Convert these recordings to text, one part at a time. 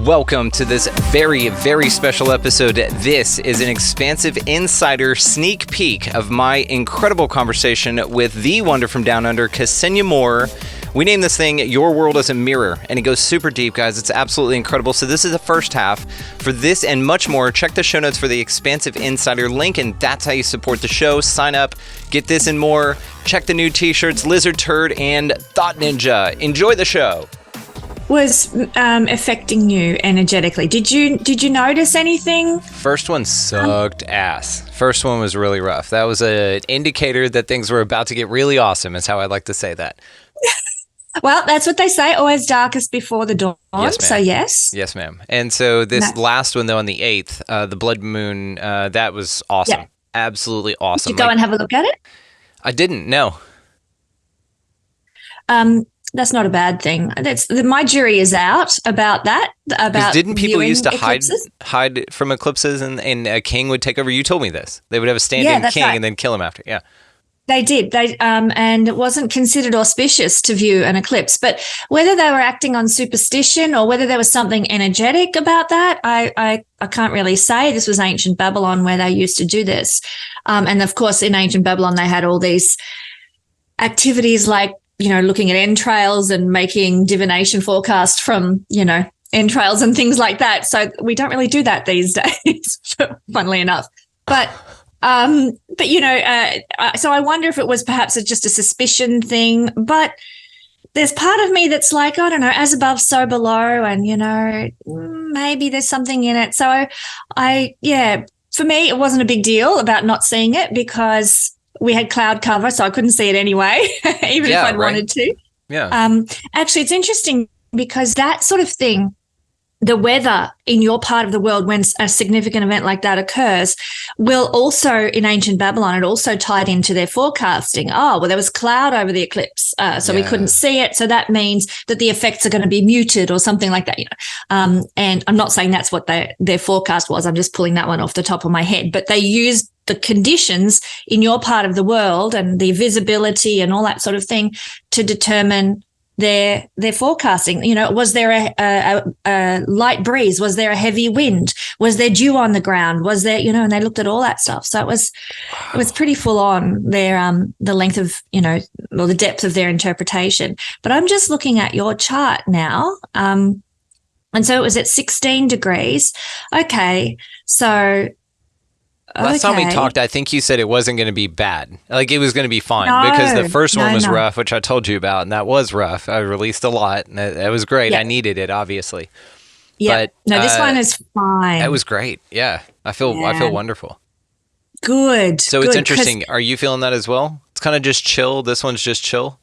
Welcome to this very, very special episode. This is an Expansive Insider sneak peek of my incredible conversation with the wonder from Down Under, Kesenya Moore. We named this thing Your World as a Mirror, and it goes super deep, guys. It's absolutely incredible. So this is the first half. For this and much more, check the show notes for the Expansive Insider link, and that's how you support the show. Sign up, get this and more. Check the new t-shirts, Lizard Turd and Thought Ninja. Enjoy the show. Was affecting you energetically. Did you notice anything? First one sucked ass. First one was really rough. That was an indicator that things were about to get really awesome, is how I like to say that. Well, that's what they say, always darkest before the dawn. Yes, so yes. Yes, ma'am. And so this last one, though, on the 8th, the blood moon, that was awesome. Yeah. Absolutely awesome. Did you go and have a look at it? I didn't, no. That's not a bad thing. My jury is out about that. About didn't people used to eclipses? hide from eclipses and a king would take over? You told me this. They would have a stand-in king and then kill him after. Yeah. They did. And it wasn't considered auspicious to view an eclipse. But whether they were acting on superstition or whether there was something energetic about that, I can't really say. This was ancient Babylon where they used to do this. And of course, in ancient Babylon, they had all these activities like, looking at entrails and making divination forecast from, entrails and things like that. So we don't really do that these days, funnily enough. So I wonder if it was perhaps just a suspicion thing, but there's part of me that's like, I don't know, as above, so below, and, maybe there's something in it. So for me, it wasn't a big deal about not seeing it because we had cloud cover, so I couldn't see it anyway, even if I'd wanted to. Yeah. Actually, it's interesting because that sort of thing, the weather in your part of the world when a significant event like that occurs, will also, in ancient Babylon, it also tied into their forecasting. Oh, well, there was cloud over the eclipse, so we couldn't see it. So that means that the effects are going to be muted or something like that. And I'm not saying that's what their forecast was. I'm just pulling that one off the top of my head. But they used the conditions in your part of the world and the visibility and all that sort of thing to determine their forecasting. Was there a light breeze? Was there a heavy wind? Was there dew on the ground? Was there, and they looked at all that stuff. So it was pretty full on their the length of, or the depth of their interpretation. But I'm just looking at your chart now. And so it was at 16 degrees. Okay. So last time we talked, I think you said it wasn't going to be bad. Like it was going to be fine because the first one was rough, which I told you about, and that was rough. I released a lot, and that was great. Yeah. I needed it, obviously. Yeah. But this one is fine. That was great. Yeah. I feel wonderful. Good. So it's interesting. Are you feeling that as well? It's kind of just chill. This one's just chill.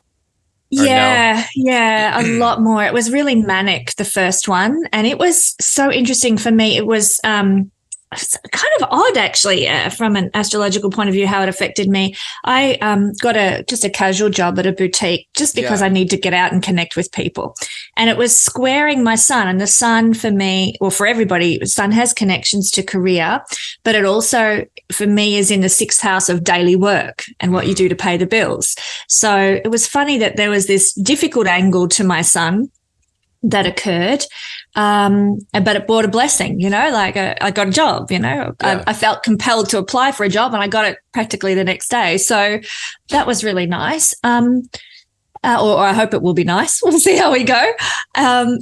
Yeah, a lot more. It was really manic, the first one, and it was so interesting for me. It was kind of odd, actually, from an astrological point of view, how it affected me. I got just a casual job at a boutique just because I need to get out and connect with people. And it was squaring my sun. And the sun for me, well, for everybody, the sun has connections to career, but it also, for me, is in the 6th house of daily work and what you do to pay the bills. So it was funny that there was this difficult angle to my sun that occurred, but it brought a blessing, I got a job, I felt compelled to apply for a job and I got it practically the next day. So that was really nice. Or I hope it will be nice. We'll see how we go.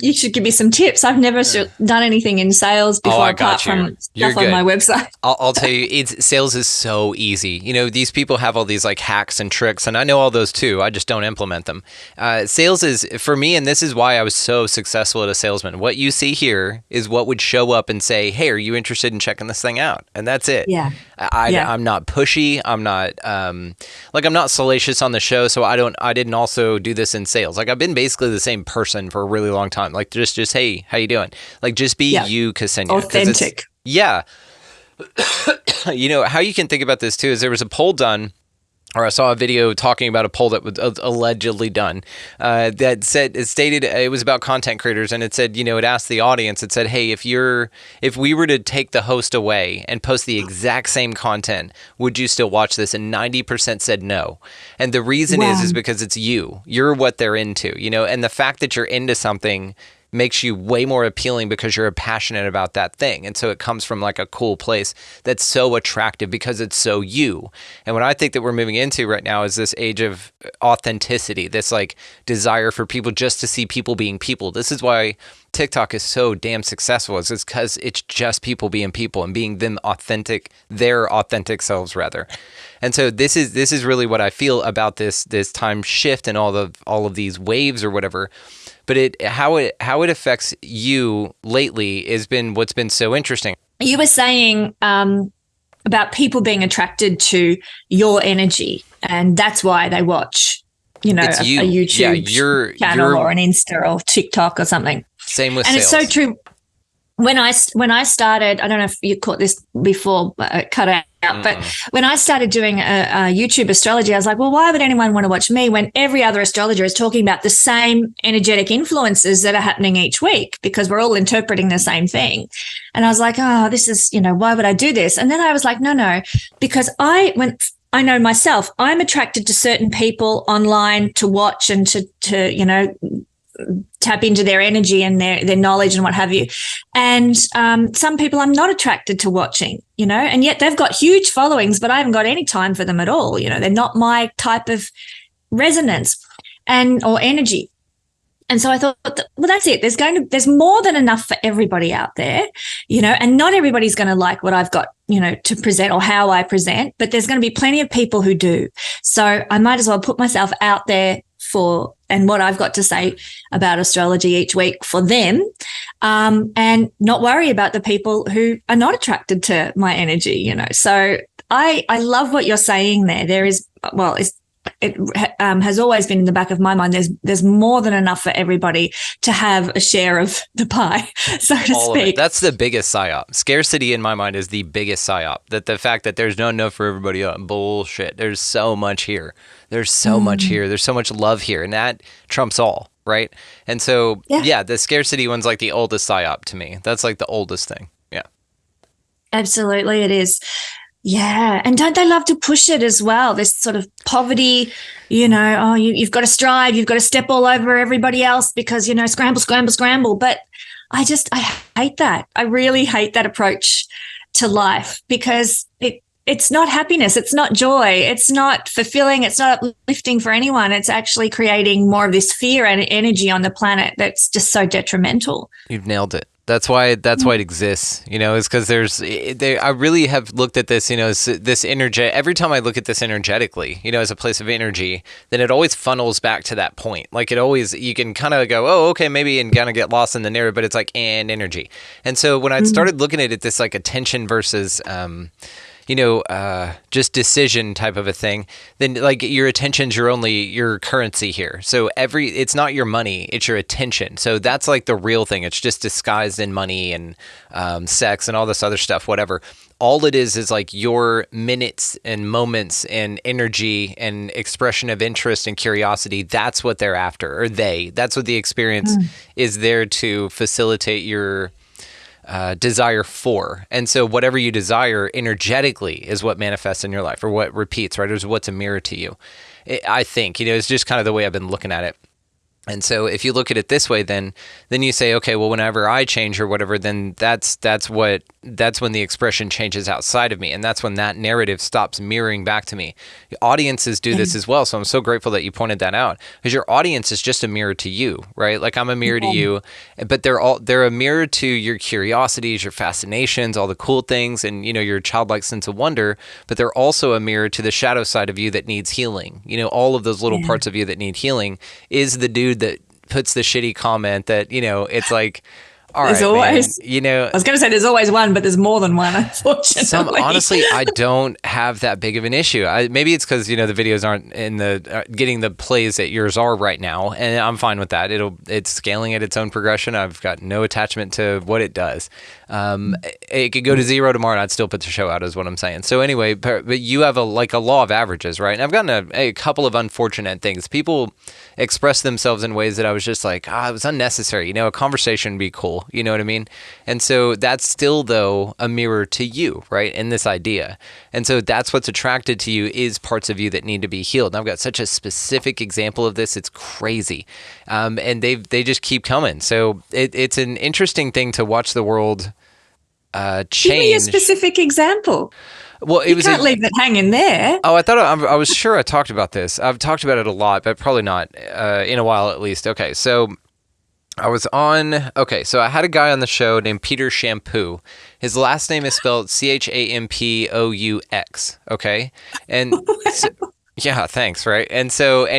You should give me some tips. I've never done anything in sales before, apart from stuff on my website. I'll tell you, sales is so easy. These people have all these like hacks and tricks, and I know all those too. I just don't implement them. Sales is, for me, and this is why I was so successful as a salesman. What you see here is what would show up and say, "Hey, are you interested in checking this thing out?" And that's it. Yeah. I'm not pushy. I'm not I'm not salacious on the show, so I didn't also do this in sales. Like I've been basically the same person for a really long time. Like just hey, how you doing? Like just be you, Kesenya. Authentic. Yeah. How you can think about this too is there was a poll done, or I saw a video talking about a poll that was allegedly done that stated it was about content creators, and it said, it asked the audience, it said, hey, if we were to take the host away and post the exact same content, would you still watch this? And 90% said no. And the reason is because it's you're what they're into, and the fact that you're into something makes you way more appealing because you're passionate about that thing. And so it comes from like a cool place that's so attractive because it's so you. And what I think that we're moving into right now is this age of authenticity, this like desire for people just to see people being people. This is why TikTok is so damn successful, is because it's just people being people and being them authentic, their authentic selves rather. And so this is really what I feel about this time shift and all of these waves or whatever. But how it affects you lately has been what's been so interesting. You were saying about people being attracted to your energy, and that's why they watch, a YouTube channel or an Insta or TikTok or something. Same with and sales. It's so true. When I started, I don't know if you caught this before, cut out, but when I started doing a YouTube astrology, I was like, well, why would anyone want to watch me when every other astrologer is talking about the same energetic influences that are happening each week, because we're all interpreting the same thing. And I was like, oh, this is, why would I do this? And then I was like, no, because I know myself, I'm attracted to certain people online to watch and to tap into their energy and their knowledge and what have you. And some people I'm not attracted to watching, and yet they've got huge followings, but I haven't got any time for them at all. They're not my type of resonance or energy. And so I thought, well, that's it. There's more than enough for everybody out there, and not everybody's going to like what I've got, to present or how I present, but there's going to be plenty of people who do. So I might as well put myself out there and what I've got to say about astrology each week for them, and not worry about the people who are not attracted to my energy, So I love what you're saying there. There is, it has always been in the back of my mind. There's more than enough for everybody to have a share of the pie, so to speak. That's the biggest psyop. Scarcity in my mind is the biggest psyop. That the fact that there's not enough for everybody, bullshit. There's so much here. There's so much here. There's so much love here, and that trumps all, right? And so, the scarcity one's like the oldest psyop to me. That's like the oldest thing. Yeah, absolutely, it is. Yeah. And don't they love to push it as well? This sort of poverty, you've got to strive, you've got to step all over everybody else because, scramble. But I hate that. I really hate that approach to life, because it's not happiness. It's not joy. It's not fulfilling. It's not uplifting for anyone. It's actually creating more of this fear and energy on the planet that's just so detrimental. You've nailed it. That's why it exists, is because I really have looked at this, this energy. Every time I look at this energetically, as a place of energy, then it always funnels back to that point. Like you can kind of go, oh, okay, maybe, and kind of get lost in the narrative, but it's like, and energy. And so when I started looking at it, this like attention versus, just decision type of a thing, then like your attention's your currency here. So it's not your money, it's your attention. So that's like the real thing. It's just disguised in money and sex and all this other stuff, whatever. All it is like your minutes and moments and energy and expression of interest and curiosity. That's what they're after, or that's what the experience is there to facilitate your desire for. And so whatever you desire energetically is what manifests in your life, or what repeats, right? Or is what's a mirror to you. I think, it's just kind of the way I've been looking at it. And so if you look at it this way, then you say, okay, well, whenever I change or whatever, then that's when the expression changes outside of me. And that's when that narrative stops mirroring back to me. Audiences do this as well. So I'm so grateful that you pointed that out, because your audience is just a mirror to you, right? Like I'm a mirror to you, but they're a mirror to your curiosities, your fascinations, all the cool things, and, your childlike sense of wonder, but they're also a mirror to the shadow side of you that needs healing. All of those little parts of you that need healing is the dude that puts the shitty comment that, it's like, all right, always, man, I was going to say there's always one, but there's more than one, unfortunately. Honestly, I don't have that big of an issue. Maybe it's because, the videos aren't in getting the plays that yours are right now, and I'm fine with that. It's scaling at its own progression. I've got no attachment to what it does. It could go to 0 tomorrow and I'd still put the show out, is what I'm saying. So anyway, but you have a law of averages, right? And I've gotten a couple of unfortunate things. People express themselves in ways that I was just like, it was unnecessary. A conversation would be cool. cool. You know what I mean? And so that's still, though, a mirror to you, right? In this idea. And so that's what's attracted to you is parts of you that need to be healed. And I've got such a specific example of this. It's crazy. And they just keep coming. So it's an interesting thing to watch the world change. Give me a specific example. Well, you can't leave it hanging there. Oh, I was sure I talked about this. I've talked about it a lot, but probably not in a while at least. Okay, so so I had a guy on the show named Peter Champoux. His last name is spelled Champaux. Okay, and yeah, thanks. Right, and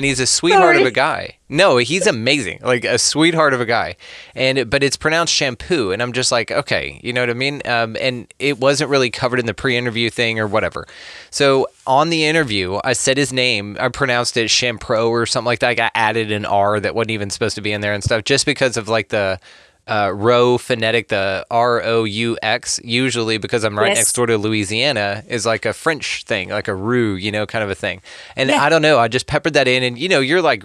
he's a sweetheart of a guy. No, he's amazing, like a sweetheart of a guy, but it's pronounced shampoo, and I'm just like, okay, you know what I mean? And it wasn't really covered in the pre-interview thing or whatever. So on the interview, I said his name, I pronounced it Champro or something like that. I added an R that wasn't even supposed to be in there and stuff, just because of like the row phonetic, the ROUX, usually because I'm right next door to Louisiana, is like a French thing, like a roux, kind of a thing. And I don't know, I just peppered that in, and you're like,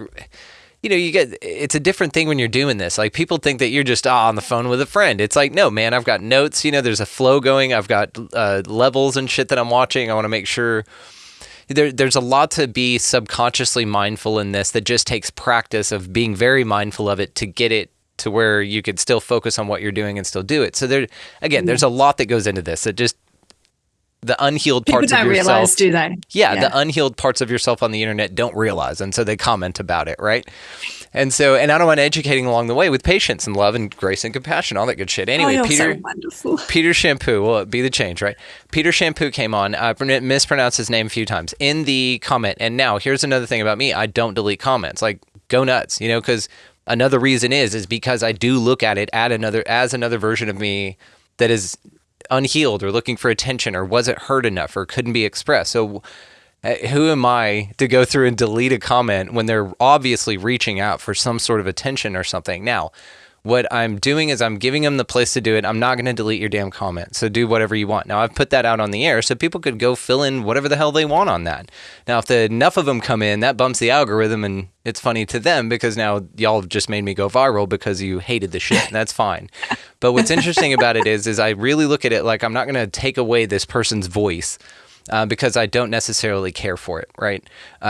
it's a different thing when you're doing this. Like, people think that you're just on the phone with a friend. It's like, no, man, I've got notes, there's a flow going. I've got levels and shit that I'm watching. I want to make sure there's a lot to be subconsciously mindful in this that just takes practice of being very mindful of it to get it to where you could still focus on what you're doing and still do it. So there's a lot that goes into this. That just the unhealed parts of yourself. People don't realize, do they? Yeah, the unhealed parts of yourself on the internet don't realize, and so they comment about it, right? And I don't mind educating along the way with patience and love and grace and compassion, all that good shit. Anyway, you're so wonderful. Peter Champoux will be the change, right? Peter Champoux came on. I mispronounced his name a few times in the comment. And now here's another thing about me: I don't delete comments. Like, go nuts, because another reason is because I do look at it as another version of me that is unhealed or looking for attention or wasn't heard enough or couldn't be expressed. So who am I to go through and delete a comment when they're obviously reaching out for some sort of attention or something? Now, what I'm doing is I'm giving them the place to do it. I'm not going to delete your damn comment. So do whatever you want. Now, I've put that out on the air so people could go fill in whatever the hell they want on that. Now, if enough of them come in, that bumps the algorithm, and it's funny to them because now y'all have just made me go viral because you hated the shit. And that's fine. But what's interesting about it is I really look at it like I'm not going to take away this person's voice. Because I don't necessarily care for it, right?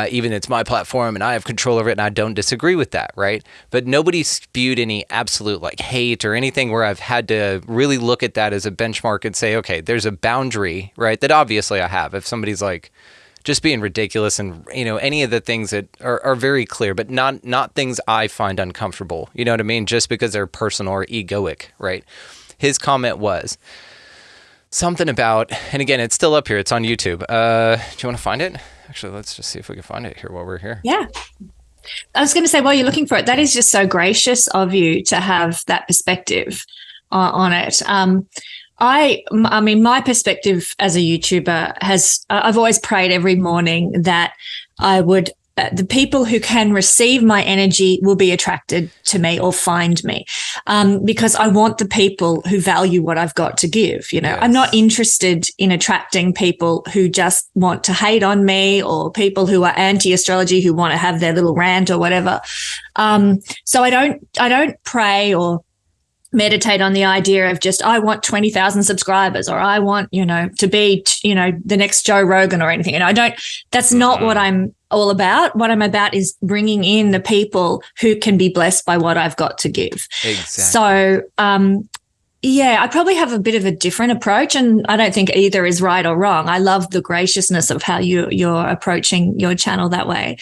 Even it's my platform and I have control over it, and I don't disagree with that, right? But nobody spewed any absolute like hate or anything where I've had to really look at that as a benchmark and say, okay, there's a boundary, right? That obviously I have. If somebody's like just being ridiculous and any of the things that are very clear, but not things I find uncomfortable, you know what I mean? Just because they're personal or egoic, right? His comment was something about, and again, it's still up here. It's on YouTube. Do you want to find it? Actually, let's just see if we can find it here while we're here. Yeah. I was going to say, while you're looking for it, that is just so gracious of you to have that perspective on it. I mean, my perspective as a YouTuber I've always prayed every morning that the people who can receive my energy will be attracted to me or find me, because I want the people who value what I've got to give. Yes. I'm not interested in attracting people who just want to hate on me or people who are anti-astrology who want to have their little rant or whatever. So I don't pray or meditate on the idea of just, I want 20,000 subscribers or I want, to be, the next Joe Rogan or anything. And that's not what I'm all about. What I'm about is bringing in the people who can be blessed by what I've got to give. Exactly. So, I probably have a bit of a different approach, and I don't think either is right or wrong. I love the graciousness of how you're approaching your channel that way.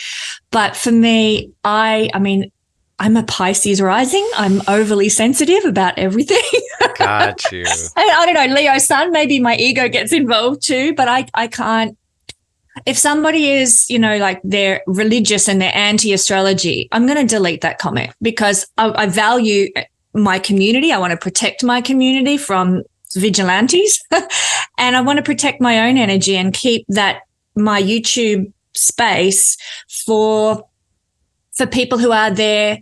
But for me, I'm a Pisces rising. I'm overly sensitive about everything. Got you. I don't know, Leo sun, maybe my ego gets involved too, but I can't. If somebody is, like they're religious and they're anti-astrology, I'm going to delete that comment because I value my community. I want to protect my community from vigilantes and I want to protect my own energy and keep my YouTube space for people who are there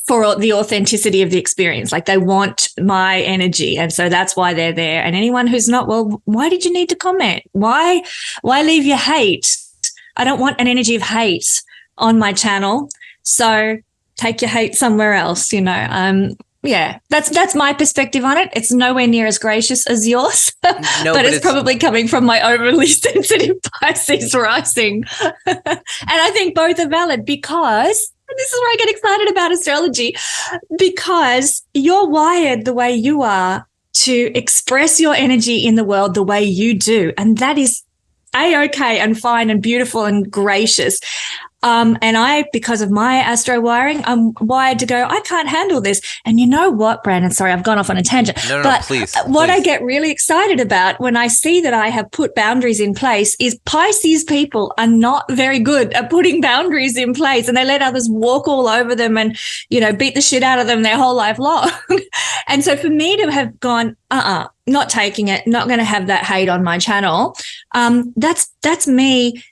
for the authenticity of the experience. Like, they want my energy. And so that's why they're there. And anyone who's not, well, why did you need to comment? Why leave your hate? I don't want an energy of hate on my channel. So take your hate somewhere else, Yeah, that's my perspective on it. It's nowhere near as gracious as yours, No, but it's probably coming from my overly sensitive Pisces rising. And I think both are valid because this is where I get excited about astrology, because you're wired the way you are to express your energy in the world the way you do. And that is A-okay and fine and beautiful and gracious. And I, because of my astro wiring, I'm wired to go, I can't handle this. And you know what, Brandon? Sorry, I've gone off on a tangent. No, but please. What I get really excited about when I see that I have put boundaries in place is Pisces people are not very good at putting boundaries in place, and they let others walk all over them and, beat the shit out of them their whole life long. And so for me to have gone, not taking it, not going to have that hate on my channel, that's me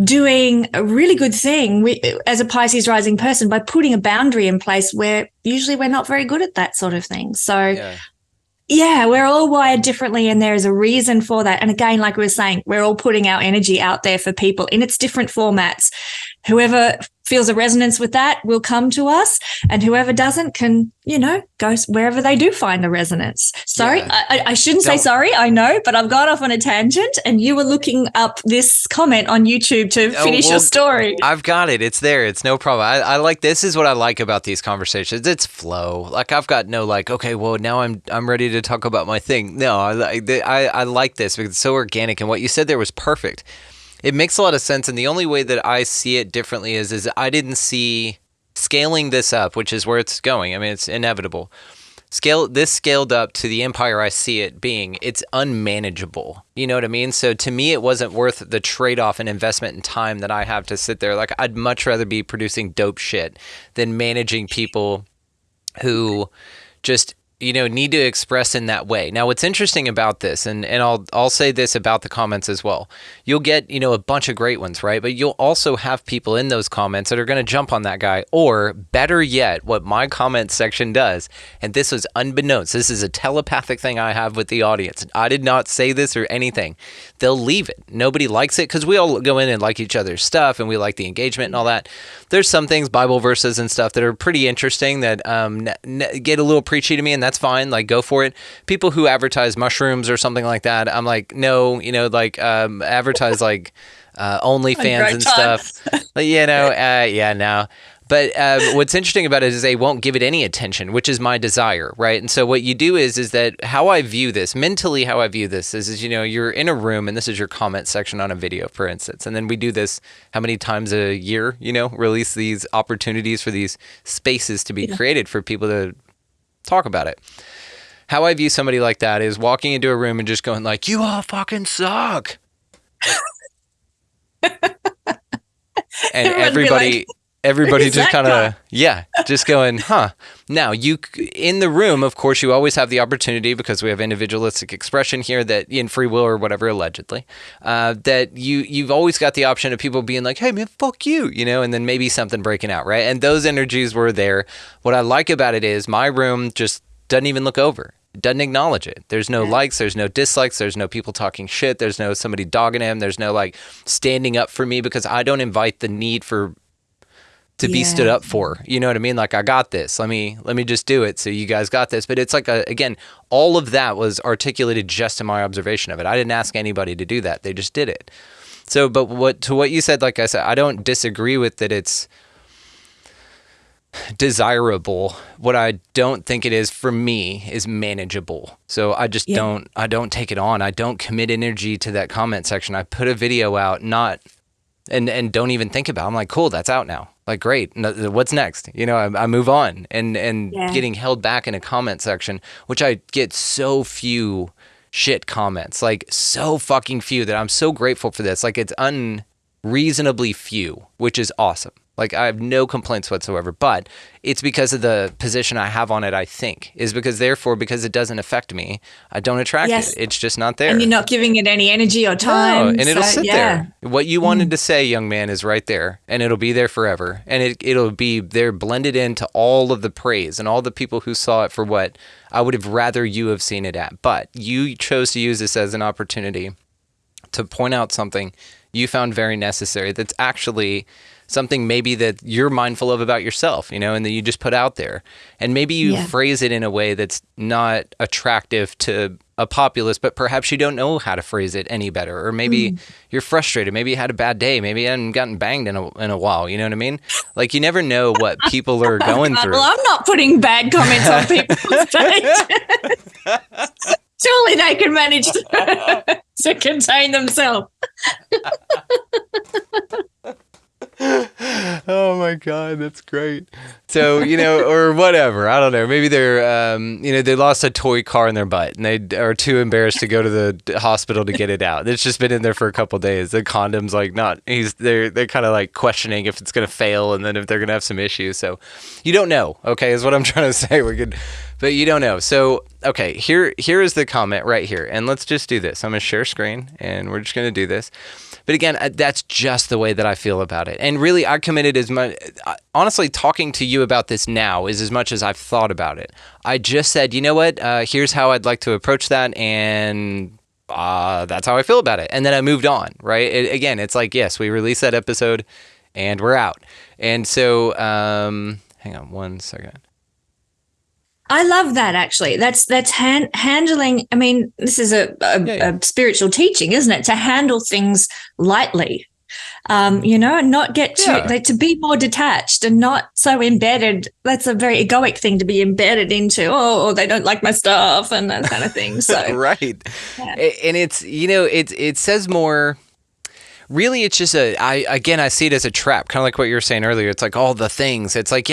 doing a really good thing as a Pisces rising person by putting a boundary in place where usually we're not very good at that sort of thing. So yeah, we're all wired differently, and there is a reason for that. And again, like we were saying, we're all putting our energy out there for people in its different formats. Whoever feels a resonance with that will come to us, and whoever doesn't can, go wherever they do find a resonance. Sorry, I shouldn't say sorry, I know, but I've gone off on a tangent, and you were looking up this comment on YouTube to finish your story. I've got it. It's there. It's no problem. I like, this is what I like about these conversations. It's flow. Like, I've got no okay, well, now I'm ready to talk about my thing. No, I like this because it's so organic, and what you said there was perfect. It makes a lot of sense, and the only way that I see it differently is I didn't see scaling this up, which is where it's going. I mean, it's inevitable. Scaled up to the empire I see it being, it's unmanageable. You know what I mean? So to me, it wasn't worth the trade-off and investment in time that I have to sit there. Like, I'd much rather be producing dope shit than managing people who just need to express in that way. Now, what's interesting about this, and I'll say this about the comments as well. You'll get, a bunch of great ones, right? But you'll also have people in those comments that are going to jump on that guy, or better yet, what my comment section does, and this was unbeknownst, this is a telepathic thing I have with the audience. I did not say this or anything. They'll leave it. Nobody likes it because we all go in and like each other's stuff, and we like the engagement and all that. There's some things, Bible verses and stuff, that are pretty interesting that get a little preachy to me, and that's fine. Like, go for it. People who advertise mushrooms or something like that, I'm like, no, advertise like OnlyFans and stuff. No. But what's interesting about it is they won't give it any attention, which is my desire, right? And so what you do is that how I view this, mentally how I view this is you're in a room, and this is your comment section on a video, for instance. And then we do this how many times a year, release these opportunities for these spaces to be created for people to talk about it. How I view somebody like that is walking into a room and just going like, you all fucking suck. And everybody exactly. Just kind of, just going, huh. Now, in the room, of course, you always have the opportunity, because we have individualistic expression here, that in free will or whatever, allegedly, that you've always got the option of people being like, hey, man, fuck you, and then maybe something breaking out, right? And those energies were there. What I like about it is my room just doesn't even look over. It doesn't acknowledge it. There's no likes, there's no dislikes, there's no people talking shit, there's no somebody dogging him, there's no standing up for me, because I don't invite the need to be stood up for. You know what I mean? Like, I got this. Let me just do it. So you guys got this. But it's like, again, all of that was articulated just in my observation of it. I didn't ask anybody to do that. They just did it. So, but what you said, like I said, I don't disagree with that. It's desirable. What I don't think it is for me is manageable. So I just don't take it on. I don't commit energy to that comment section. I put a video out, and don't even think about it. I'm like, cool, that's out now. Like, great. What's next? I move on, and getting held back in a comment section, which I get so few shit comments, like so fucking few, that I'm so grateful for this. Like, it's unreasonably few, which is awesome. Like, I have no complaints whatsoever, but it's because of the position I have on it, I think, is because it doesn't affect me, I don't attract it. It's just not there. And you're not giving it any energy or time. No, and it'll sit there. What you wanted to say, young man, is right there, and it'll be there forever. And it'll be there blended into all of the praise and all the people who saw it for what I would have rather you have seen it at. But you chose to use this as an opportunity to point out something you found very necessary that's actually something maybe that you're mindful of about yourself, and that you just put out there. And maybe you phrase it in a way that's not attractive to a populace, but perhaps you don't know how to phrase it any better. Or maybe you're frustrated. Maybe you had a bad day. Maybe you hadn't gotten banged in a while. You know what I mean? Like, you never know what people are going through. Well, I'm not putting bad comments on people's page. Surely they can manage to contain themselves. Oh my God, that's great. So, or whatever, I don't know. Maybe they're, they lost a toy car in their butt and they are too embarrassed to go to the hospital to get it out. It's just been in there for a couple of days. The condom's like they're kind of like questioning if it's going to fail and then if they're going to have some issues. So you don't know, okay, is what I'm trying to say. But you don't know. So, okay, here is the comment right here. And let's just do this. I'm going to share screen and we're just going to do this. But again, that's just the way that I feel about it. And really, I committed as much, honestly, talking to you about this now is as much as I've thought about it. I just said, you know what, here's how I'd like to approach that. And that's how I feel about it. And then I moved on, right? Again, it's like, yes, we released that episode and we're out. And so, hang on one second. I love that, actually. That's handling. I mean, this is a spiritual teaching, isn't it? To handle things lightly, and not get to be more detached and not so embedded. That's a very egoic thing to be embedded into. Oh, they don't like my stuff and that kind of thing. So right, and it's it says more. Really, it's just I see it as a trap, kind of like what you were saying earlier. It's like all the things. It's like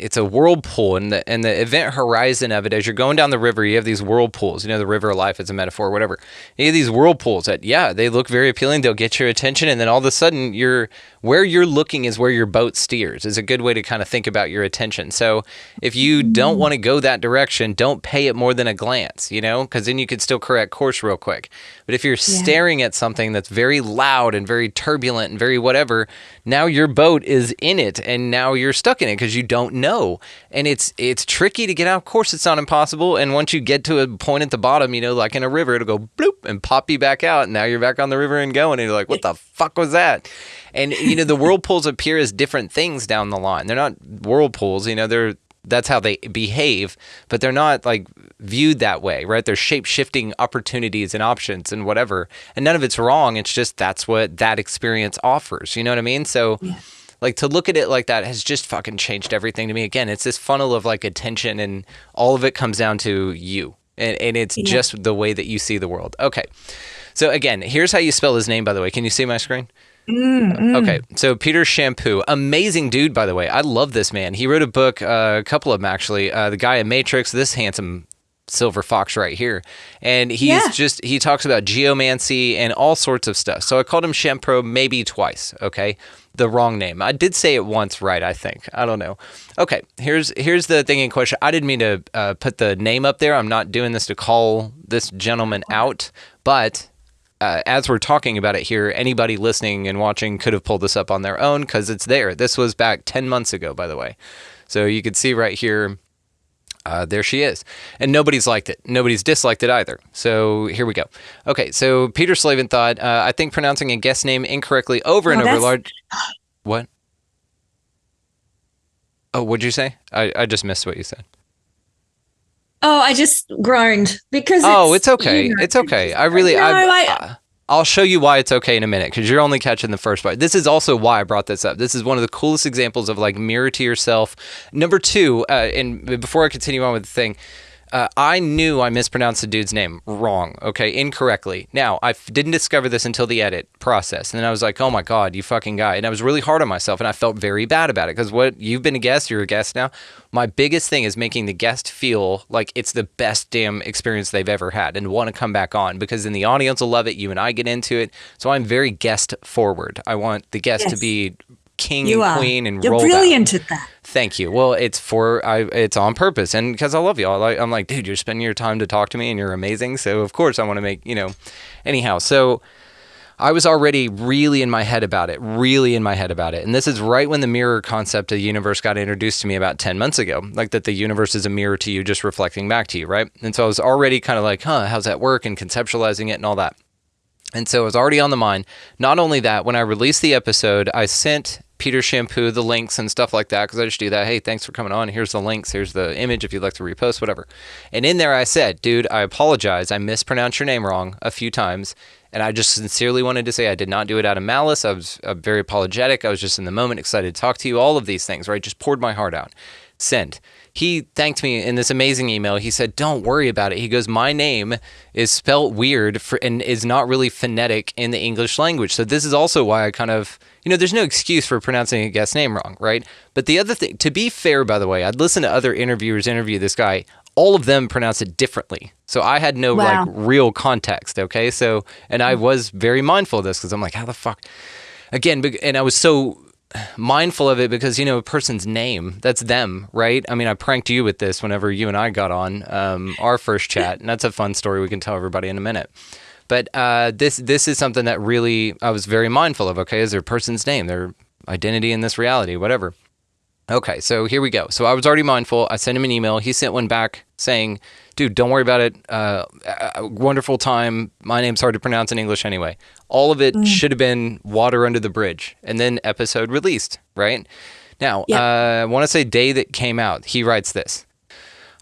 it's a whirlpool, and the event horizon of it, as you're going down the river, you have these whirlpools. The river of life is a metaphor, whatever. You have these whirlpools that, they look very appealing. They'll get your attention, and then all of a sudden, where you're looking is where your boat steers. Is a good way to kind of think about your attention. So if you don't want to go that direction, don't pay it more than a glance, because then you could still correct course real quick. But if you're staring at something that's very loud and very turbulent and very whatever, now your boat is in it, and now you're stuck in it because you don't know. And it's tricky to get out. Of course, it's not impossible. And once you get to a point at the bottom, like in a river, it'll go bloop and pop you back out. And now you're back on the river and going. And you're like, what the fuck was that? And, the whirlpools appear as different things down the line. They're not whirlpools, that's how they behave, but they're not like viewed that way, right? They're shape-shifting opportunities and options and whatever. And none of it's wrong. It's just that's what that experience offers. You know what I mean? So like to look at it like that has just fucking changed everything to me. Again, it's this funnel of like attention, and all of it comes down to you. And it's just the way that you see the world. Okay. So again, here's how you spell his name, by the way. Can you see my screen? Okay, so Peter Champoux, amazing dude, by the way. I love this man. He wrote a book, a couple of them actually. The guy in Matrix, this handsome silver fox right here, and he talks about geomancy and all sorts of stuff. So I called him Champoux maybe twice. Okay, the wrong name. I did say it once right, I think. I don't know. Okay, here's the thing in question. I didn't mean to put the name up there. I'm not doing this to call this gentleman out, but as we're talking about it here, anybody listening and watching could have pulled this up on their own because it's there. This was back 10 months ago, by the way. So you can see right here, there she is. And nobody's liked it. Nobody's disliked it either. So here we go. Okay, so Peter Slavin thought, I think pronouncing a guest name incorrectly over and over large... What? Oh, what'd you say? I just missed what you said. Oh, I just groaned because it's okay. It's okay. I'll show you why it's okay in a minute because you're only catching the first part. This is also why I brought this up. This is one of the coolest examples of like mirror to yourself. Number two, and before I continue on with the thing, I knew I mispronounced the dude's name wrong, okay, incorrectly. Now, I didn't discover this until the edit process, and then I was like, oh my God, you fucking guy. And I was really hard on myself, and I felt very bad about it, because you've been a guest, you're a guest now. My biggest thing is making the guest feel like it's the best damn experience they've ever had and want to come back on, because then the audience will love it, you and I get into it. So I'm very guest forward. I want the guest to be king and queen and roll. You're brilliant at that. Thank you. Well, it's on purpose, and because I love you. I'm like, dude, you're spending your time to talk to me, and you're amazing. So of course I want to make Anyhow, so I was already really in my head about it, and this is right when the mirror concept of the universe got introduced to me about 10 months ago, like that the universe is a mirror to you, just reflecting back to you, right? And so I was already kind of like, how's that work, and conceptualizing it and all that. And so it was already on the mind. Not only that, when I released the episode, I sent Peter Champoux the links and stuff like that, because I just do that. Hey, thanks for coming on. Here's the links. Here's the image if you'd like to repost, whatever. And in there I said, dude, I apologize. I mispronounced your name wrong a few times. And I just sincerely wanted to say I did not do it out of malice. I was very apologetic. I was just in the moment, excited to talk to you. All of these things, right? Just poured my heart out. Send. He thanked me in this amazing email. He said, don't worry about it. He goes, my name is spelt weird and is not really phonetic in the English language. So this is also why I kind of, there's no excuse for pronouncing a guest name wrong, right? But the other thing, to be fair, by the way, I'd listen to other interviewers interview this guy. All of them pronounce it differently. So I had no real context, okay? So, and I was very mindful of this because I'm like, how the fuck? Again, and I was so mindful of it because, a person's name, that's them, right? I mean, I pranked you with this whenever you and I got on our first chat, and that's a fun story we can tell everybody in a minute. But this is something that really I was very mindful of, okay? Is their person's name, their identity in this reality, whatever. Okay, so here we go. So I was already mindful. I sent him an email. He sent one back saying, dude, don't worry about it. Wonderful time. My name's hard to pronounce in English anyway. All of it should have been water under the bridge. And then episode released, right? Now, I want to say day that came out. He writes this.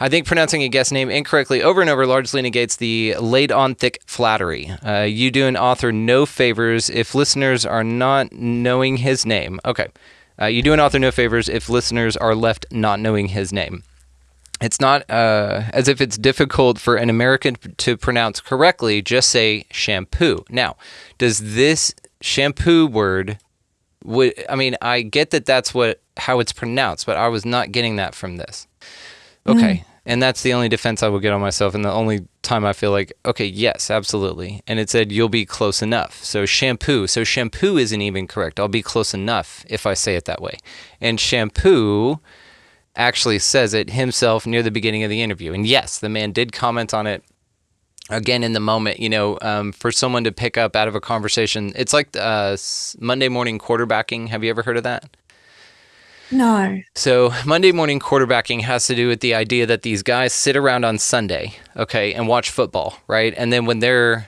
I think pronouncing a guest name incorrectly over and over largely negates the laid-on thick flattery. You do an author no favors if listeners are not knowing his name. Okay. You do an author no favors if listeners are left not knowing his name. It's not as if it's difficult for an American to pronounce correctly. Just say shampoo. Now, does this shampoo word? I get that that's how it's pronounced, but I was not getting that from this. Okay, and that's the only defense I will get on myself, and the only time I feel like, okay, yes, absolutely. And it said you'll be close enough. So shampoo isn't even correct. I'll be close enough if I say it that way. And Champoux actually says it himself near the beginning of the interview. And yes, the man did comment on it again in the moment. For someone to pick up out of a conversation, it's like Monday morning quarterbacking. Have you ever heard of that? No. So Monday morning quarterbacking has to do with the idea that these guys sit around on Sunday, okay, and watch football, right? And then when their,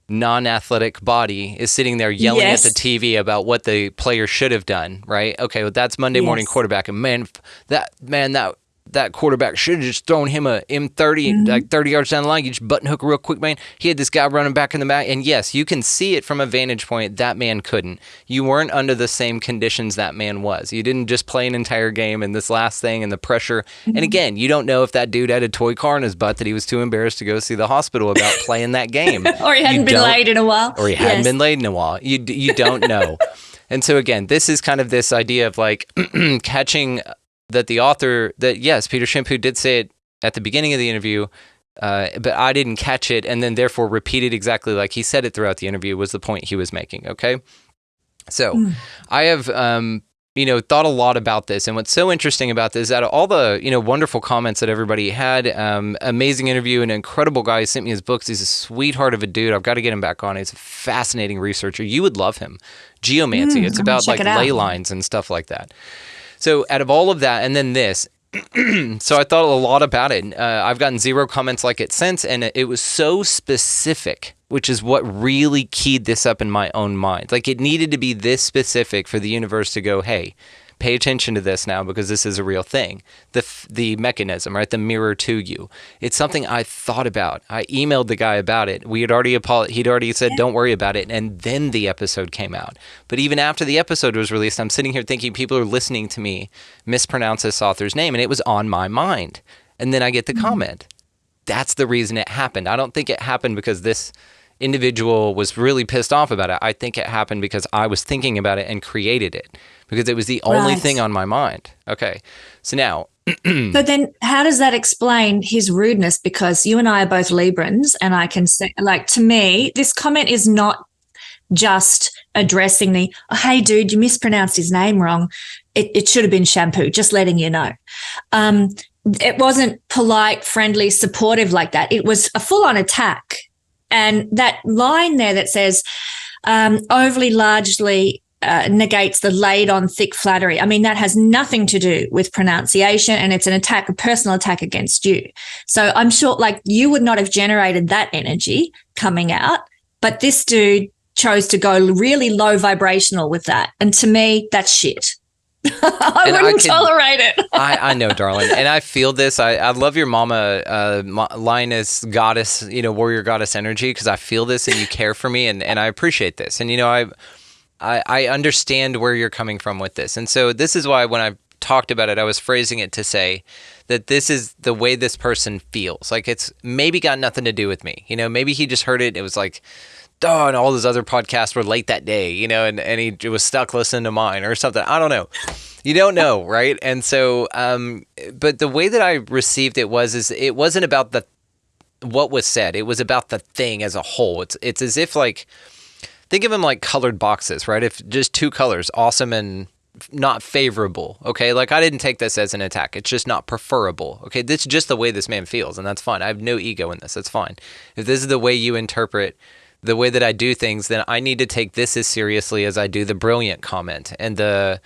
non-athletic body is sitting there yelling at the TV about what the player should have done, right? Okay, well, that's Monday morning quarterbacking. Man, that quarterback should have just thrown him a M30, like 30 yards down the line. You just button hook real quick, man. He had this guy running back in the back. And yes, you can see it from a vantage point. That man couldn't. You weren't under the same conditions that man was. You didn't just play an entire game and this last thing and the pressure. And again, you don't know if that dude had a toy car in his butt that he was too embarrassed to go see the hospital about playing that game. Or he hadn't been laid in a while. You don't know. And so again, this is kind of this idea of like catching that the author, that yes, Peter Champoux did say it at the beginning of the interview, but I didn't catch it, and then therefore repeated exactly like he said it throughout the interview was the point he was making, okay? So I have, thought a lot about this, and what's so interesting about this is that all the, wonderful comments that everybody had, amazing interview, an incredible guy. He sent me his books. He's a sweetheart of a dude. I've got to get him back on. He's a fascinating researcher. You would love him. Geomancy. It's about like ley lines and stuff like that. So out of all of that, and then this, so I thought a lot about it. I've gotten 0 comments like it since, and it was so specific, which is what really keyed this up in my own mind. Like it needed to be this specific for the universe to go, hey, pay attention to this now because this is a real thing. The mechanism, right? The mirror to you. It's something I thought about. I emailed the guy about it. He'd already said, don't worry about it. And then the episode came out. But even after the episode was released, I'm sitting here thinking people are listening to me mispronounce this author's name. And it was on my mind. And then I get the comment. That's the reason it happened. I don't think it happened because this individual was really pissed off about it. I think it happened because I was thinking about it and created it. Because it was the only thing on my mind. Okay. So now. But then how does that explain his rudeness? Because you and I are both Librans, and I can say, like, to me, this comment is not just addressing the, oh, hey, dude, you mispronounced his name wrong. It should have been shampoo, just letting you know. It wasn't polite, friendly, supportive like that. It was a full-on attack. And that line there that says, overly largely negates the laid-on thick flattery. I mean, that has nothing to do with pronunciation, and it's an attack, a personal attack against you. So I'm sure, like, you would not have generated that energy coming out But this dude chose to go really low vibrational with that. And to me, that's shit. I wouldn't tolerate it. I know, darling. And I feel this. I love your mama, lioness, goddess, warrior goddess energy, because I feel this and you care for me and I appreciate this. And, I understand where you're coming from with this. And so this is why when I talked about it, I was phrasing it to say that this is the way this person feels. Like it's maybe got nothing to do with me. Maybe he just heard it. It was like, oh, and all those other podcasts were late that day, and he was stuck listening to mine or something. I don't know. You don't know, right? And so, but the way that I received it it wasn't about what was said. It was about the thing as a whole. It's as if like, think of them like colored boxes, right? If just two colors, awesome and not favorable, okay? Like I didn't take this as an attack. It's just not preferable, okay? This is just the way this man feels, and that's fine. I have no ego in this. That's fine. If this is the way you interpret the way that I do things, then I need to take this as seriously as I do the brilliant comment and the,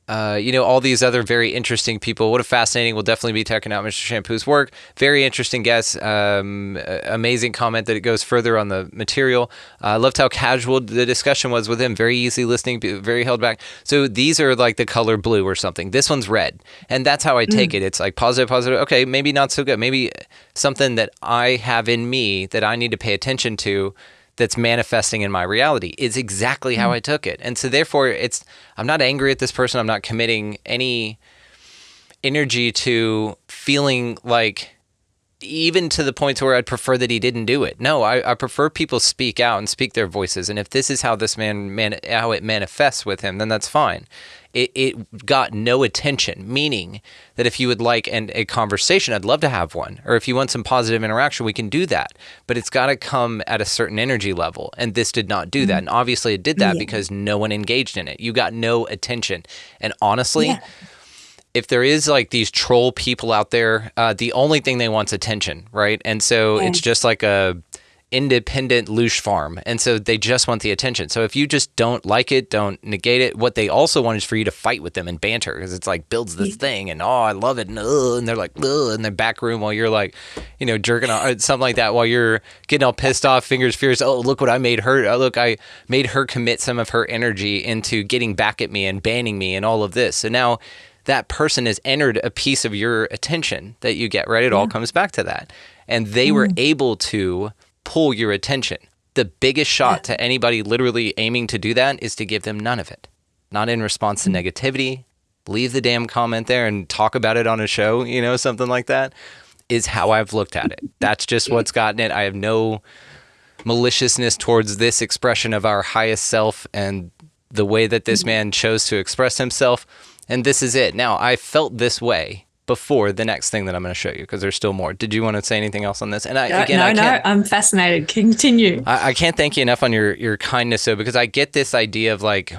all these other very interesting people. What a fascinating. We'll definitely be checking out Mr. Champoux' work. Very interesting guest. Amazing comment that it goes further on the material. I loved how casual the discussion was with him. Very easy listening, very held back. So these are like the color blue or something. This one's red. And that's how I take it. It's like positive. Okay, maybe not so good. Maybe something that I have in me that I need to pay attention to that's manifesting in my reality is exactly how I took it. And so therefore I'm not angry at this person. I'm not committing any energy to feeling like, even to the point where I'd prefer that he didn't do it. No, I prefer people speak out and speak their voices. And if this is how this how it manifests with him, then that's fine. It got no attention, meaning that if you would like a conversation, I'd love to have one. Or if you want some positive interaction, we can do that. But it's got to come at a certain energy level. And this did not do that. And obviously it did that because no one engaged in it. You got no attention. And honestly, if there is like these troll people out there, the only thing they want is attention, right? And so it's just like a independent loosh farm. And so they just want the attention. So if you just don't like it, don't negate it. What they also want is for you to fight with them and banter, because it's like builds this thing and, oh, I love it. And they're like, in the back room while you're like, jerking off, something like that, while you're getting all pissed off, fingers fierce. Oh, look what I made her. Oh, look, I made her commit some of her energy into getting back at me and banning me and all of this. So now that person has entered a piece of your attention that you get, right? It all comes back to that. And they were able to pull your attention. The biggest shot to anybody literally aiming to do that is to give them none of it. Not in response to negativity. Leave the damn comment there and talk about it on a show, something like that, is how I've looked at it. That's just what's gotten it. I have no maliciousness towards this expression of our highest self and the way that this man chose to express himself. And this is it. Now, I felt this way before the next thing that I'm going to show you, because there's still more. Did you want to say anything else on this? And I'm fascinated. Continue. I can't thank you enough on your kindness, though, because I get this idea of like,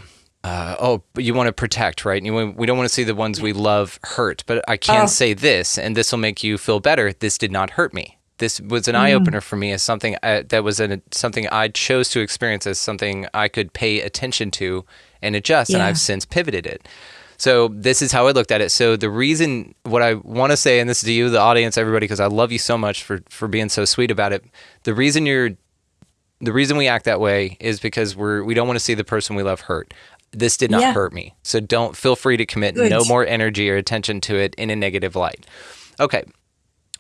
you want to protect, right? We don't want to see the ones we love hurt. But I can say this, and this will make you feel better. This did not hurt me. This was an eye-opener for me as something that was something I chose to experience as something I could pay attention to and adjust, and I've since pivoted it. So this is how I looked at it. So the reason, what I want to say, and this is to you, the audience, everybody, because I love you so much for being so sweet about it. The reason we act that way is because we don't want to see the person we love hurt. This did not hurt me. So don't feel free to commit no more energy or attention to it in a negative light. Okay.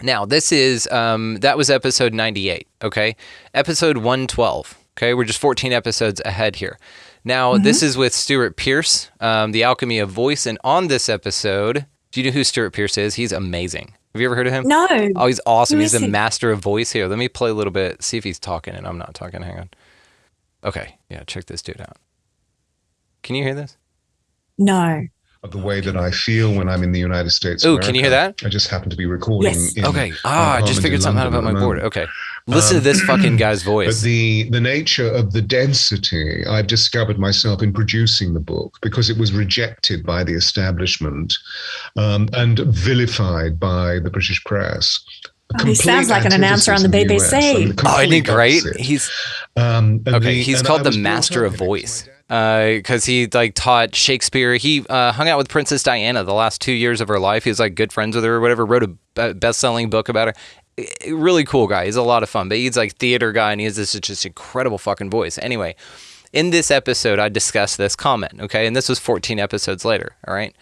Now this is, that was episode 98. Okay. Episode 112. Okay. We're just 14 episodes ahead here. Now, this is with Stewart Pearce, The Alchemy of Voice. And on this episode, do you know who Stewart Pearce is? He's amazing. Have you ever heard of him? No. Oh, he's awesome. He's the master of voice. Here, let me play a little bit, see if he's talking and I'm not talking. Hang on. Okay. Yeah, check this dude out. Can you hear this? No. Of the way that I feel when I'm in the United States. Oh, can you hear that? I just happen to be recording. Yes. Okay. I just figured something out about my board. Okay. Listen to this fucking guy's voice. But the nature of the density, I've discovered myself in producing the book, because it was rejected by the establishment and vilified by the British press. He sounds like an announcer on the BBC. Oh, isn't he great? He's he's called the master of voice. Because he like taught Shakespeare. He hung out with Princess Diana the last 2 years of her life. He was like good friends with her or whatever, wrote a best-selling book about her. really cool guy. He's a lot of fun, but he's like theater guy, and he has this just incredible fucking voice. Anyway, in this episode, I discussed this comment, okay? And this was 14 episodes later, all right?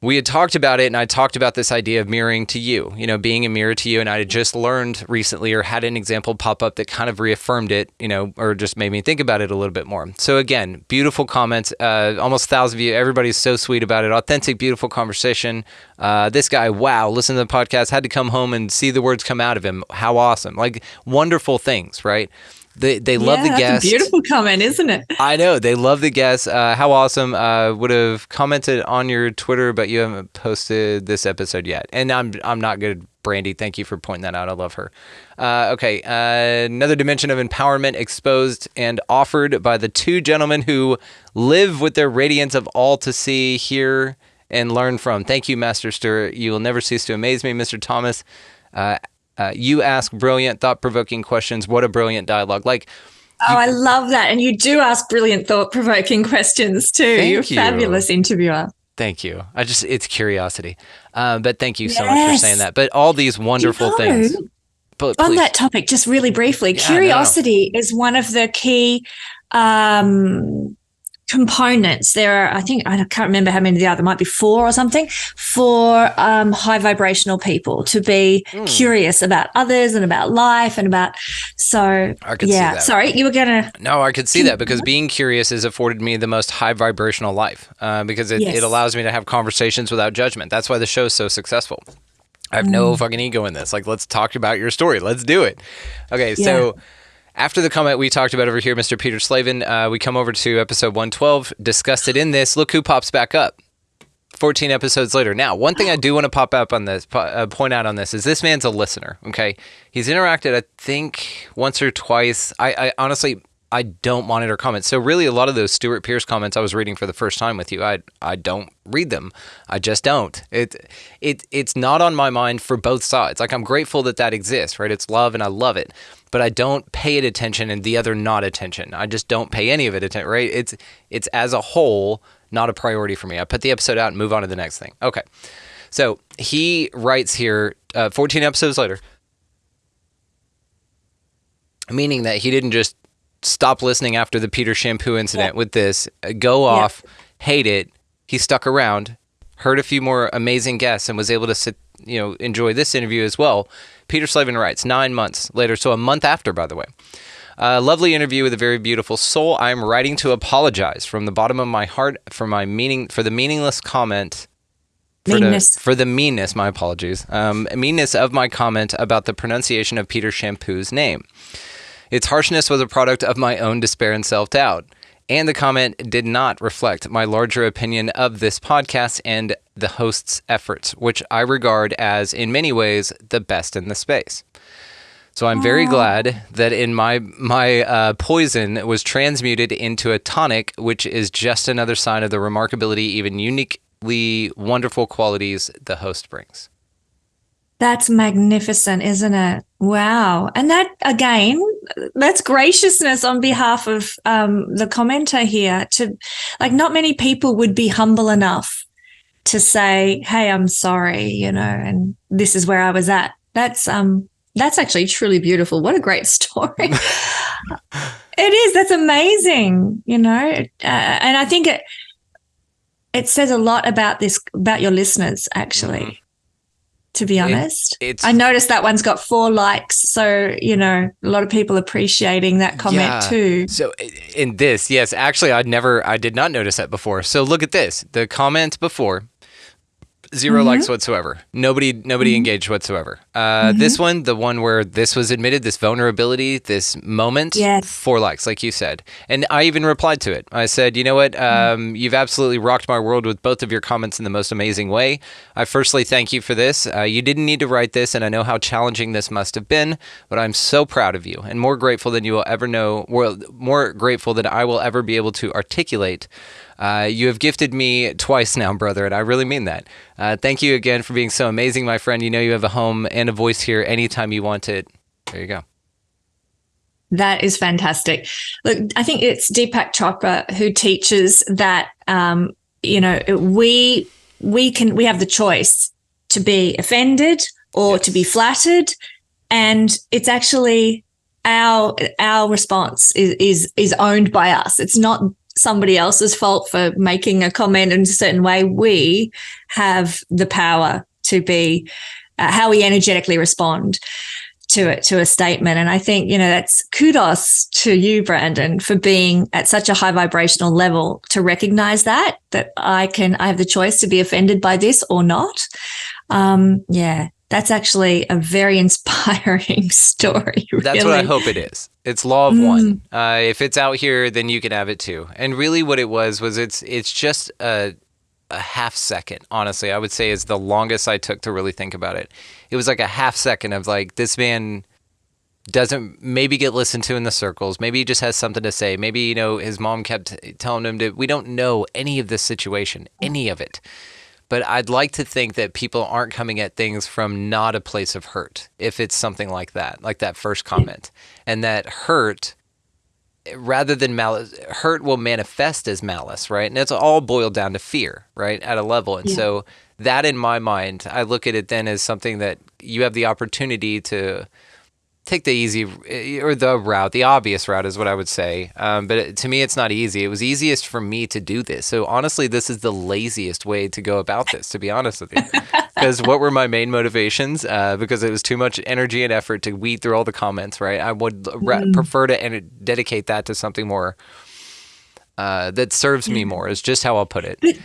We had talked about it, and I talked about this idea of mirroring to you, being a mirror to you. And I had just learned recently, or had an example pop up that kind of reaffirmed it, or just made me think about it a little bit more. So again, beautiful comments, almost 1,000 views. Everybody's so sweet about it. Authentic, beautiful conversation. This guy, wow, listen to the podcast, had to come home and see the words come out of him. How awesome. Like, wonderful things, right? They love the guest. That's a beautiful comment, isn't it? I know. They love the guest. How awesome. Would have commented on your Twitter, but you haven't posted this episode yet. And I'm not good, Brandy. Thank you for pointing that out. I love her. Okay. Another dimension of empowerment exposed and offered by the two gentlemen who live with their radiance of all to see, hear, and learn from. Thank you, Master Stewart. You will never cease to amaze me, Mr. Thomas. You ask brilliant, thought-provoking questions. What a brilliant dialogue. I love that. And you do ask brilliant, thought-provoking questions too. You're a fabulous interviewer. Thank you. It's curiosity. But thank you so much for saying that. But all these wonderful things. But on that topic, just really briefly, curiosity is one of the key components. There are, I can't remember how many there are. There might be 4 or something for high vibrational people to be curious about others and about life and about. So I could see that. Sorry, you were gonna. No, I could see that because being curious has afforded me the most high vibrational life because it allows me to have conversations without judgment. That's why the show is so successful. I have no fucking ego in this. Like, let's talk about your story. Let's do it. Okay, so. After the comment we talked about over here, Mr. Peter Slavin, we come over to episode 112, discussed it in this. Look who pops back up 14 episodes later. Now, one thing I do want to point out on this is this man's a listener, okay? He's interacted, I think, once or twice. I honestly, I don't monitor comments. So really, a lot of those Stewart Pearce comments I was reading for the first time with you, I don't read them. I just don't. It's not on my mind for both sides. Like, I'm grateful that exists, right? It's love and I love it. But I don't pay it attention and the other not attention. I just don't pay any of it attention, right? It's as a whole not a priority for me. I put the episode out and move on to the next thing. Okay. So he writes here 14 episodes later, meaning that he didn't just stop listening after the Peter Champoux incident with this, go off, hate it. He stuck around, heard a few more amazing guests and was able to sit, enjoy this interview as well. Peter Slavin writes 9 months later, so a month after, by the way. Lovely interview with a very beautiful soul. I am writing to apologize from the bottom of my heart for the meaningless comment. For the meanness, my apologies. Meanness of my comment about the pronunciation of Peter Champoux's name. Its harshness was a product of my own despair and self-doubt. And the comment did not reflect my larger opinion of this podcast and the host's efforts, which I regard as, in many ways, the best in the space. So I'm very glad that in my poison was transmuted into a tonic, which is just another sign of the remarkability, even uniquely wonderful qualities the host brings. That's magnificent, isn't it? Wow. And that, again, that's graciousness on behalf of the commenter here. Not many people would be humble enough to say, hey, I'm sorry, and this is where I was at. That's actually truly beautiful. What a great story. It is. That's amazing, and I think it says a lot about your listeners, actually. Mm-hmm. To be honest, I noticed that one's got 4 likes. So, a lot of people appreciating that comment too. So in this, yes, actually, I did not notice that before. So look at this, the comment before, 0 likes whatsoever. Nobody engaged whatsoever. This one, the one where this was admitted, this vulnerability, this moment, 4 likes, like you said. And I even replied to it. I said, you know what? You've absolutely rocked my world with both of your comments in the most amazing way. I firstly thank you for this. You didn't need to write this, and I know how challenging this must have been, but I'm so proud of you and more grateful than you will ever know, more grateful than I will ever be able to articulate. You have gifted me twice now, brother, and I really mean that. Thank you again for being so amazing, my friend. You know you have a home and a voice here anytime you want it. There you go. That is fantastic. Look, I think it's Deepak Chopra who teaches that, we have the choice to be offended or to be flattered. And it's actually our response is owned by us. It's not somebody else's fault for making a comment in a certain way. We have the power to be how we energetically respond to a statement. And I think, that's kudos to you, Brandon, for being at such a high vibrational level to recognize that I have the choice to be offended by this or not. That's actually a very inspiring story. That's what I hope it is. It's law of one. If it's out here, then you can have it too. And really what it was it's just a half second, honestly. I would say is the longest I took to really think about it. It was like a half second of like, this man doesn't maybe get listened to in the circles. Maybe he just has something to say. Maybe, his mom kept telling him we don't know any of this situation, any of it. But I'd like to think that people aren't coming at things from not a place of hurt, if it's something like that first comment. And that hurt, rather than malice, hurt will manifest as malice, right? And it's all boiled down to fear, right, at a level. And so that, in my mind, I look at it then as something that you have the opportunity to take the easy or the route, the obvious route is what I would say. But to me, it's not easy. It was easiest for me to do this. So honestly, this is the laziest way to go about this, to be honest with you. Because what were my main motivations? Because it was too much energy and effort to weed through all the comments, right? I would prefer to dedicate that to something more that serves me more, is just how I'll put it.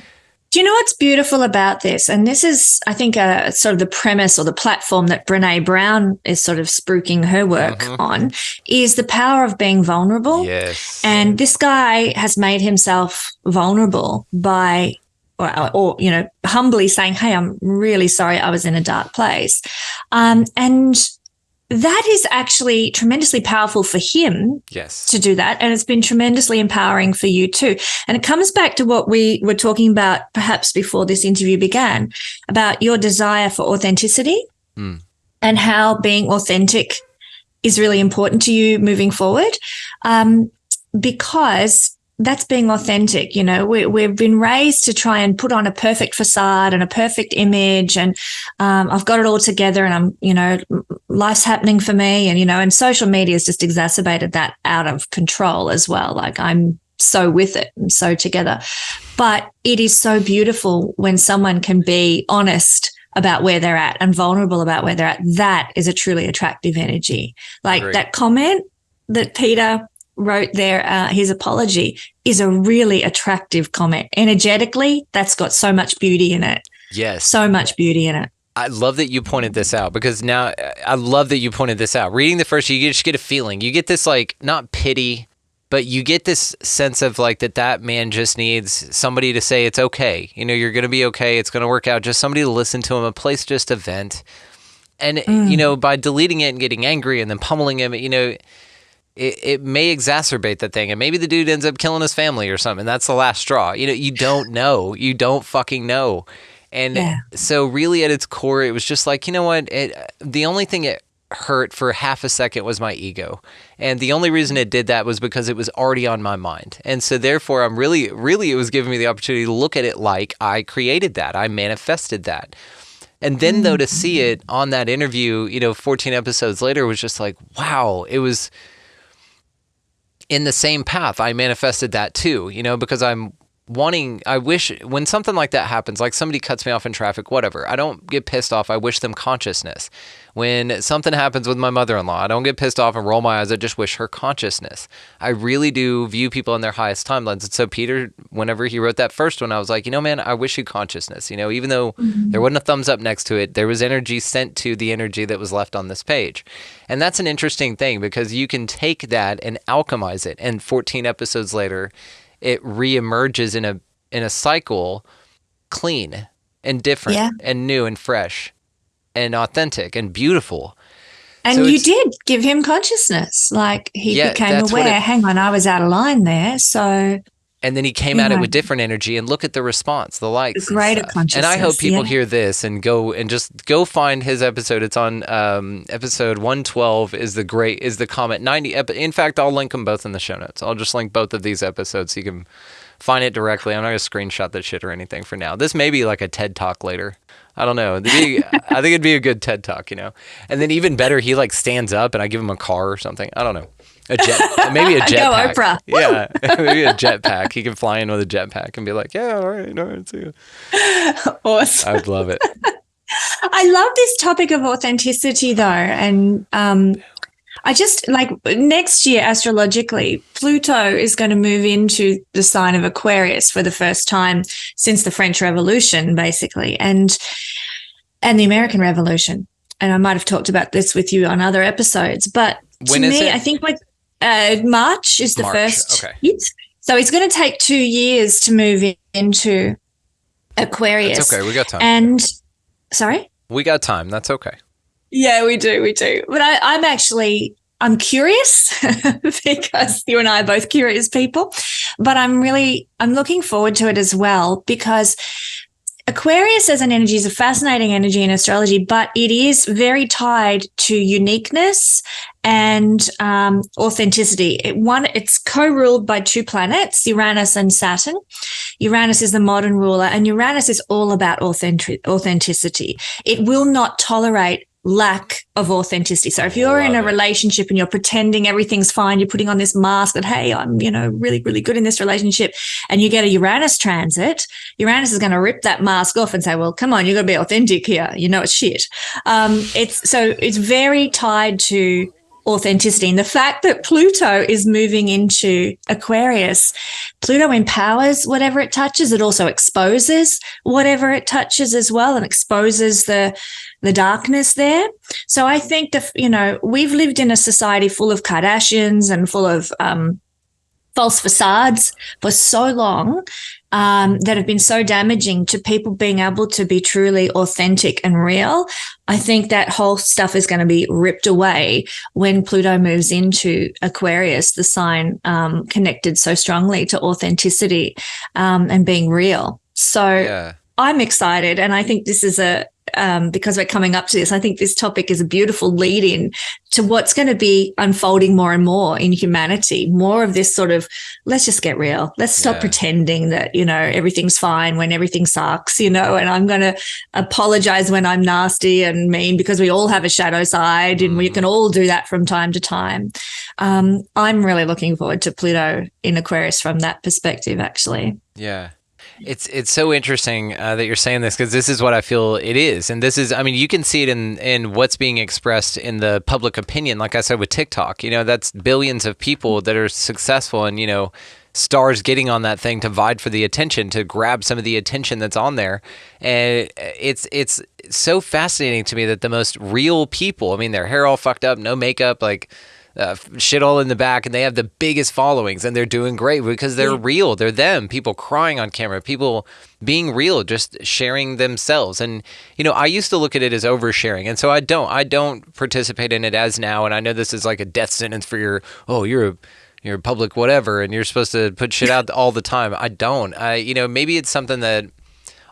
Do you know what's beautiful about this? And this is, I think, sort of the premise or the platform that Brene Brown is sort of spruiking her work on, is the power of being vulnerable. Yes. And this guy has made himself vulnerable by, or humbly saying, hey, I'm really sorry I was in a dark place. And that is actually tremendously powerful for him to do that. And it's been tremendously empowering for you too. And it comes back to what we were talking about perhaps before this interview began, about your desire for authenticity and how being authentic is really important to you moving forward, because that's being authentic. We've been raised to try and put on a perfect facade and a perfect image, and I've got it all together, and I'm, life's happening for me, and social media has just exacerbated that out of control as well. Like, I'm so with it and so together. But it is so beautiful when someone can be honest about where they're at and vulnerable about where they're at. That is a truly attractive energy. Like that comment that Peter wrote there, his apology, is a really attractive comment. Energetically, that's got so much beauty in it. Yes. So much beauty in it. I love that you pointed this out, because now I love that you pointed this out. Reading the first, you just get a feeling. You get this, like, not pity, but you get this sense of like that man just needs somebody to say it's okay. You're going to be okay. It's going to work out. Just somebody to listen to him, a place just to vent. And, by deleting it and getting angry and then pummeling him, it may exacerbate that thing, and maybe the dude ends up killing his family or something. That's the last straw. You don't know. You don't fucking know. And so really at its core, it was just like, the only thing it hurt for half a second was my ego. And the only reason it did that was because it was already on my mind. And so therefore, I'm really, it was giving me the opportunity to look at it like I created that. I manifested that. And then though, to see it on that interview, 14 episodes later, was just like, wow, it was in the same path. I manifested that too, because I wish when something like that happens, like somebody cuts me off in traffic, whatever, I don't get pissed off. I wish them consciousness. When something happens with my mother-in-law, I don't get pissed off and roll my eyes. I just wish her consciousness. I really do view people in their highest timelines. And so Peter, whenever he wrote that first one, I was like, man, I wish you consciousness. Even though there wasn't a thumbs up next to it, there was energy sent to the energy that was left on this page. And that's an interesting thing, because you can take that and alchemize it. And 14 episodes later, it reemerges in a cycle, clean and different and new and fresh and authentic and beautiful. And so you did give him consciousness. Like, he became aware, hang on, I was out of line there. So, and then he came at it with different energy, and look at the response, the likes. The greater consciousness. And I hope people hear this and go find his episode. It's on episode 112 is the comment 90. In fact, I'll link them both in the show notes. I'll just link both of these episodes so you can find it directly. I'm not going to screenshot that shit or anything for now. This may be like a TED Talk later. I don't know. I think it'd be a good TED Talk, And then even better, he like stands up and I give him a car or something. I don't know. Maybe a jetpack. Go Oprah. Yeah, maybe a jetpack. He can fly in with a jetpack and be like, yeah, all right, see you. Awesome. I would love it. I love this topic of authenticity though. And I just like next year, astrologically, Pluto is going to move into the sign of Aquarius for the first time since the French Revolution, basically, and the American Revolution. And I might have talked about this with you on other episodes, but when is it? I think like March is the first. Okay. So it's going to take 2 years to move into Aquarius. That's okay. We got time. And sorry? We got time. That's okay. Yeah, we do. But I'm curious because you and I are both curious people, but I'm looking forward to it as well because Aquarius as an energy is a fascinating energy in astrology, but it is very tied to uniqueness and authenticity. It's co-ruled by 2 planets, Uranus and Saturn. Uranus is the modern ruler, and Uranus is all about authenticity. It will not tolerate lack of authenticity. So if you're in a relationship and you're pretending everything's fine, you're putting on this mask that, hey, I'm, really, really good in this relationship, and you get a Uranus transit, Uranus is going to rip that mask off and say, well, come on, you've got to be authentic here. It's shit. It's very tied to authenticity. And the fact that Pluto is moving into Aquarius, Pluto empowers whatever it touches. It also exposes whatever it touches as well, and exposes the darkness there. So I think we've lived in a society full of Kardashians and full of false facades for so long that have been so damaging to people being able to be truly authentic and real. I think that whole stuff is going to be ripped away when Pluto moves into Aquarius, the sign connected so strongly to authenticity and being real. So yeah. I'm excited, and I think this is because we're coming up to this, I think this topic is a beautiful lead-in to what's going to be unfolding more and more in humanity, more of this sort of, let's just get real. Let's stop pretending that, everything's fine when everything sucks, and I'm going to apologize when I'm nasty and mean, because we all have a shadow side and we can all do that from time to time. I'm really looking forward to Pluto in Aquarius from that perspective, actually. Yeah. It's so interesting that you're saying this, because this is what I feel it is. And this is, you can see it in what's being expressed in the public opinion. Like I said, with TikTok, that's billions of people that are successful and, stars getting on that thing to vie for the attention, to grab some of the attention that's on there. And it's so fascinating to me that the most real people, their hair all fucked up, no makeup, like shit all in the back, and they have the biggest followings, and they're doing great because they're real. They're them. People crying on camera, people being real, just sharing themselves. And I used to look at it as oversharing, and so I don't participate in it as now. And I know this is like a death sentence for you're a public whatever, and you're supposed to put shit out all the time. I don't. Maybe it's something that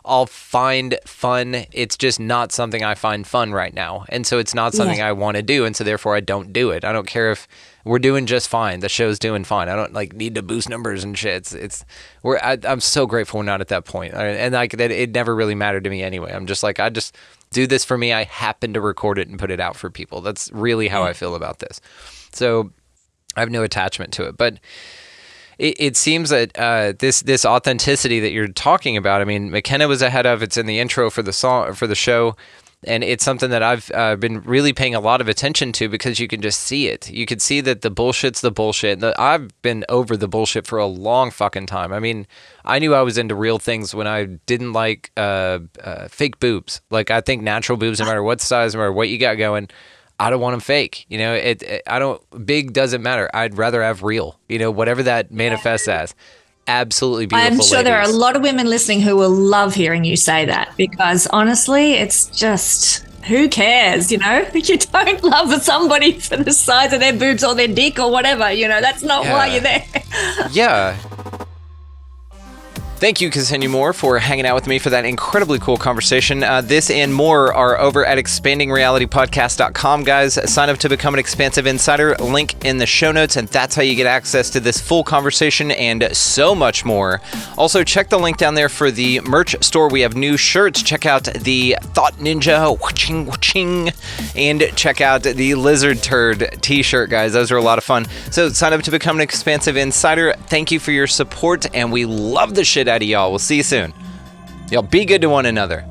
I'll find fun. It's just not something I find fun right now. And so it's not something I want to do. And so therefore I don't do it. I don't care if we're doing just fine. The show's doing fine. I don't need to boost numbers and shit. I'm so grateful we're not at that point. And that it never really mattered to me anyway. I'm just I just do this for me. I happen to record it and put it out for people. That's really how I feel about this. So I have no attachment to it, but it seems that this authenticity that you're talking about, McKenna was ahead of. It's in the intro for the song, for the show, and it's something that I've been really paying a lot of attention to, because you can just see it. You can see that the bullshit's the bullshit. I've been over the bullshit for a long fucking time. I knew I was into real things when I didn't like fake boobs. Like, I think natural boobs, no matter what size, no matter what you got going, I don't want them fake. Big doesn't matter. I'd rather have real, whatever that manifests as. Absolutely beautiful. I'm sure there are a lot of women listening who will love hearing you say that, because honestly, it's just, who cares? You don't love somebody for the size of their boobs or their dick or whatever, that's not why you're there. Yeah. Thank you, Kesenya Moore, for hanging out with me for that incredibly cool conversation. This and more are over at expandingrealitypodcast.com, guys. Sign up to become an Expansive Insider. Link in the show notes, and that's how you get access to this full conversation and so much more. Also, check the link down there for the merch store. We have new shirts. Check out the Thought Ninja, waching, waching, and check out the Lizard Turd t-shirt, guys. Those are a lot of fun. So sign up to become an Expansive Insider. Thank you for your support, and we love the shit out of y'all. We'll see you soon. Y'all be good to one another.